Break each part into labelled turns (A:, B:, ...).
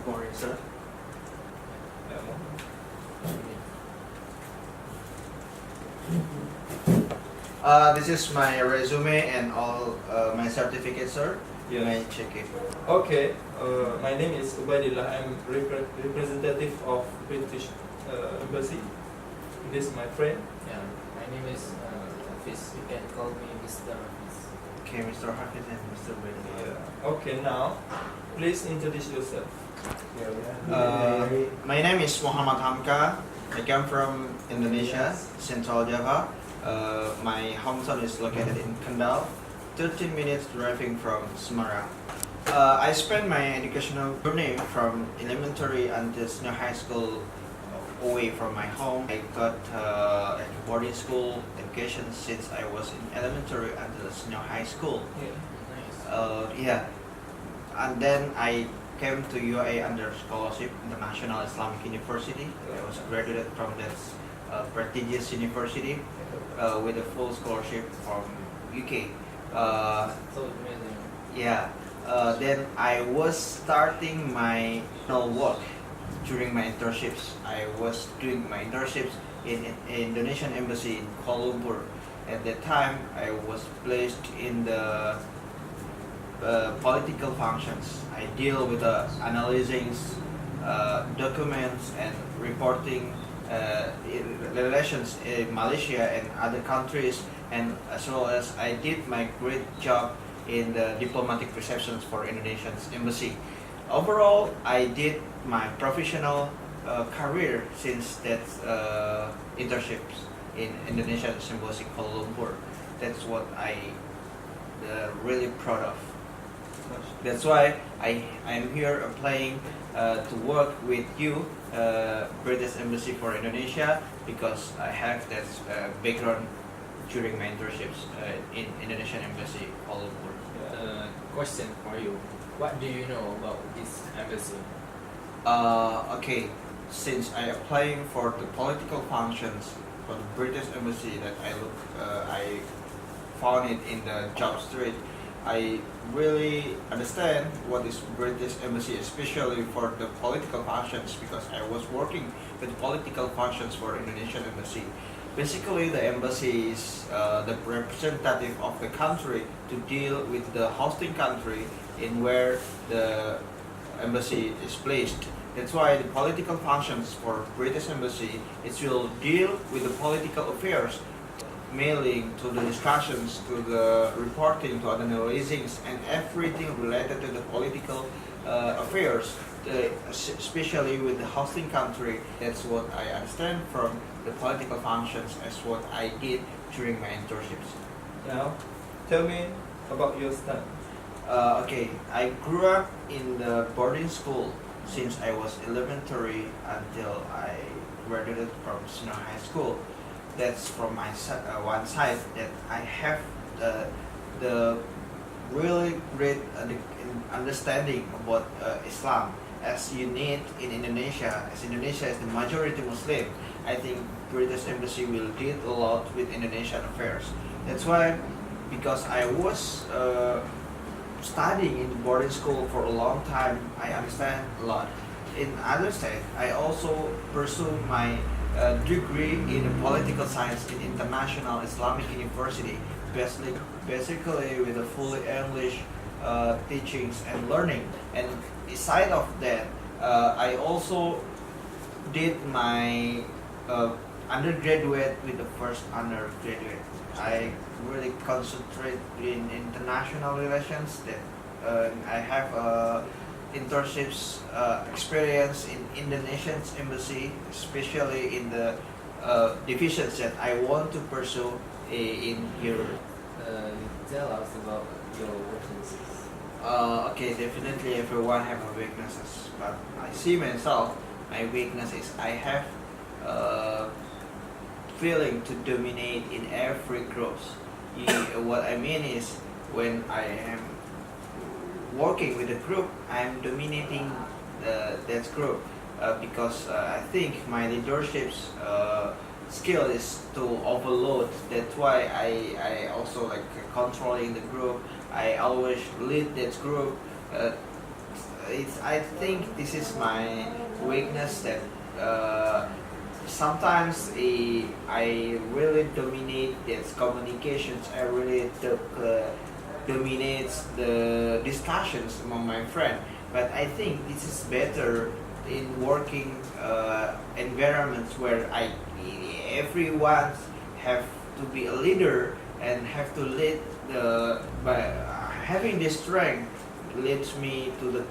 A: morning, sir. This is my resume and all my certificates, sir. You may check it.
B: Okay, my name is Ubaidillah. I'm representative of British Embassy. This is my friend.
C: Yeah, my name is Hafiz. You can call me Mr. Hafiz.
A: Okay, Mr. Hafiz and Mr. Ubaidillah.
B: Yeah. Okay, now please introduce yourself.
A: My name is Muhammad Hamka. I come from Indonesia, Central Java. My hometown is located in Kendal, 13 minutes driving from Semarang. I spent my educational journey from elementary until senior high school away from my home. I got a boarding school education since I was in elementary until senior high school.
C: Nice.
A: And then I came to UAE under scholarship, International Islamic University. I was graduated from that prestigious university with a full scholarship from UK.
C: So amazing.
A: Then I was starting my work during my internships. I was doing my internships in Indonesian embassy in Kuala Lumpur. At that time, I was placed in the political functions. I deal with analyzing documents and reporting relations in Malaysia and other countries, and as well as I did my great job in the diplomatic receptions for Indonesian embassy. Overall, I did my professional career since that internships in Indonesian embassy Kuala Lumpur. That's what I really proud of. That's why I'm here applying to work with you, British Embassy for Indonesia, because I have that background during my internships in Indonesian Embassy Kuala Lumpur.
C: Question for you. What do you know about this embassy?
A: Okay, since I applying for the political functions for the British Embassy that I found it in the job street, I really understand what is British Embassy, especially for the political functions, because I was working with political functions for Indonesian Embassy. Basically, the embassy is the representative of the country to deal with the hosting country in where the embassy is placed. That's why the political functions for British Embassy, it will deal with the political affairs, mailing to the discussions, to the reporting, to analyzing, and everything related to the political affairs, especially with the hosting country. That's what I understand from the political functions as what I did during my internships.
B: Now, tell me about your study.
A: Okay, I grew up in the boarding school since I was elementary until I graduated from senior high school. That's from my one side that I have the really great understanding about Islam, as you need in Indonesia. As Indonesia is the majority Muslim, I think British Embassy will deal a lot with Indonesian affairs. That's why, because I was studying in boarding school for a long time, I understand a lot. In other side, I also pursue my degree in political science in International Islamic University, basically with a fully English teachings and learning. And beside of that, I also did my undergraduate with the first undergraduate. I really concentrate in international relations. That I have internships experience in Indonesian embassy, especially in the divisions that I want to pursue in Europe.
C: Tell us about your weaknesses.
A: Okay, definitely everyone have a weaknesses, but I see myself, my weakness is I have feeling to dominate in every group. What I mean is, when I am working with a group, I'm dominating that group because I think my leadership skill is to overload. That's why I also like controlling the group. I always lead that group I think this is my weakness that sometimes I really dominate its communications. I really dominates the discussions among my friend. But I think this is better in working environments where everyone have to be a leader and have to lead the by having this strength leads me to the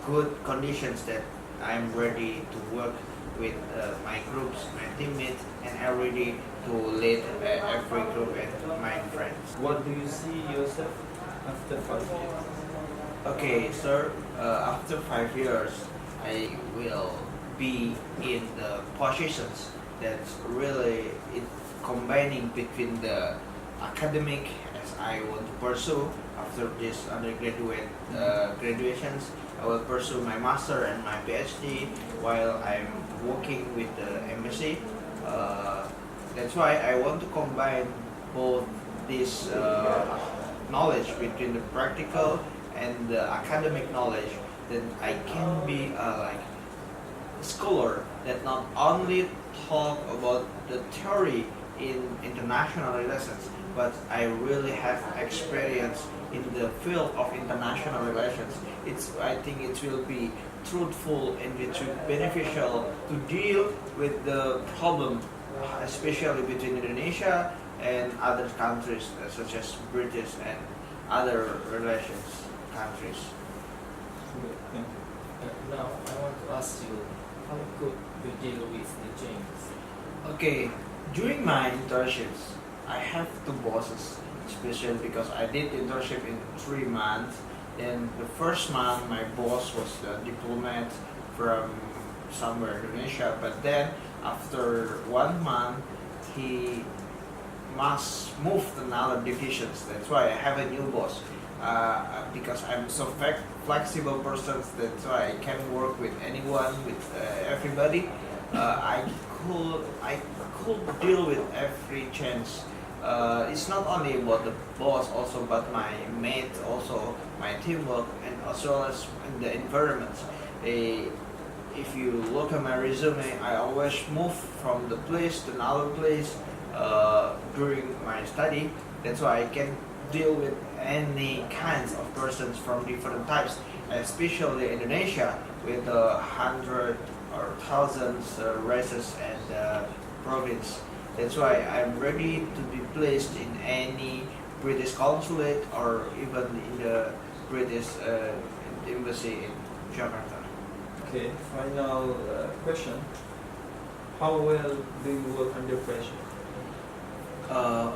A: good conditions that I'm ready to work with my groups, my teammates, and I'm ready to lead every group and my friends.
B: What do you see yourself after 5 years?
A: Okay, sir. After 5 years, I will be in the positions that's really combining between the academic as I want to pursue after this undergraduate graduations. I will pursue my master and my PhD while I'm working with the embassy. That's why I want to combine both this knowledge between the practical and the academic knowledge. Then I can be like a scholar that not only talk about the theory in international relations, but I really have experience in the field of international relations. I think it will be truthful and it will be beneficial to deal with the problem, especially between Indonesia and other countries such as British and other relations countries.
B: Good, thank you.
C: Now I want to ask you, how could you deal with the change?
A: Okay, during my internships, I have two bosses, especially because I did internship in 3 months. And the first month, my boss was a diplomat from somewhere in Indonesia. But then, after 1 month, he must move to another divisions. That's why I have a new boss. Because I'm so flexible person, that's why I can work with anyone, with everybody. I could deal with every chance. It's not only about the boss, also but my mate, also my teamwork, and as well as in the environment. If you look at my resume, I always move from the place to another place during my study. That's why I can deal with any kinds of persons from different types, especially Indonesia with 100 or thousands races and province. That's why I'm ready to be placed in any British consulate or even in the British embassy in Jakarta.
B: Okay, final question. How well do you work under pressure?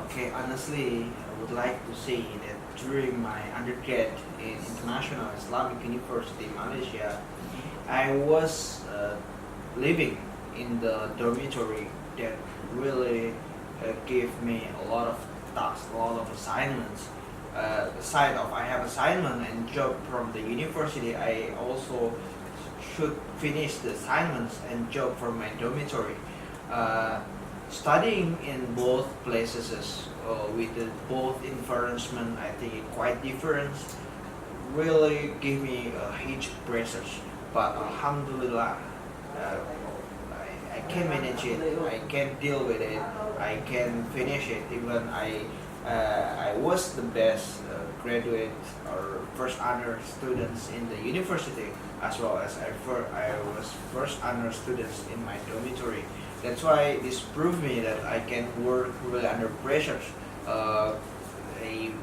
A: Okay, honestly, I would like to say that during my undergrad in International Islamic University, Malaysia, I was living in the dormitory that really gave me a lot of tasks, a lot of assignments. Aside of I have assignment and job from the university, I also should finish the assignments and job from my dormitory. Studying in both places with both environment, I think it quite different. Really give me a huge pressure, but Alhamdulillah, I can manage it. I can deal with it. I can finish it. Even I was the best graduate or first honor students in the university, as well as I was first honor students in my dormitory. That's why this proved me that I can work really under pressure.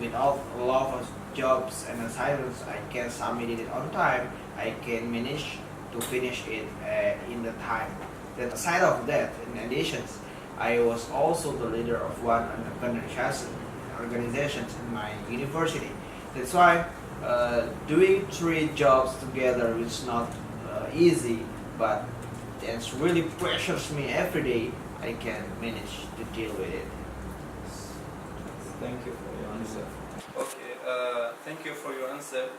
A: Without a lot of jobs and assignments, I can submit it on time. I can manage to finish it in the time. That aside of that, in addition, I was also the leader of one organizations in my university. That's why doing 3 jobs together is not easy, but it really pressures me every day. I can manage to deal with it.
B: Thank you for your answer. Okay, thank you for your answer.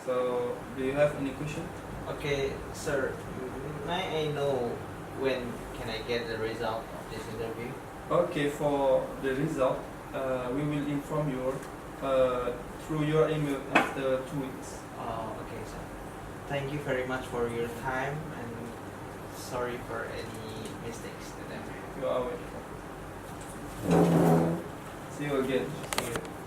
B: So, do you have any question?
A: Okay, sir, may I know when can I get the result of this interview?
B: Okay, for the result, we will inform you through your email after 2 weeks.
A: Oh, okay, sir. thank you very much for your time and sorry for any mistakes that I made.
B: You are welcome. See you again.
A: See you.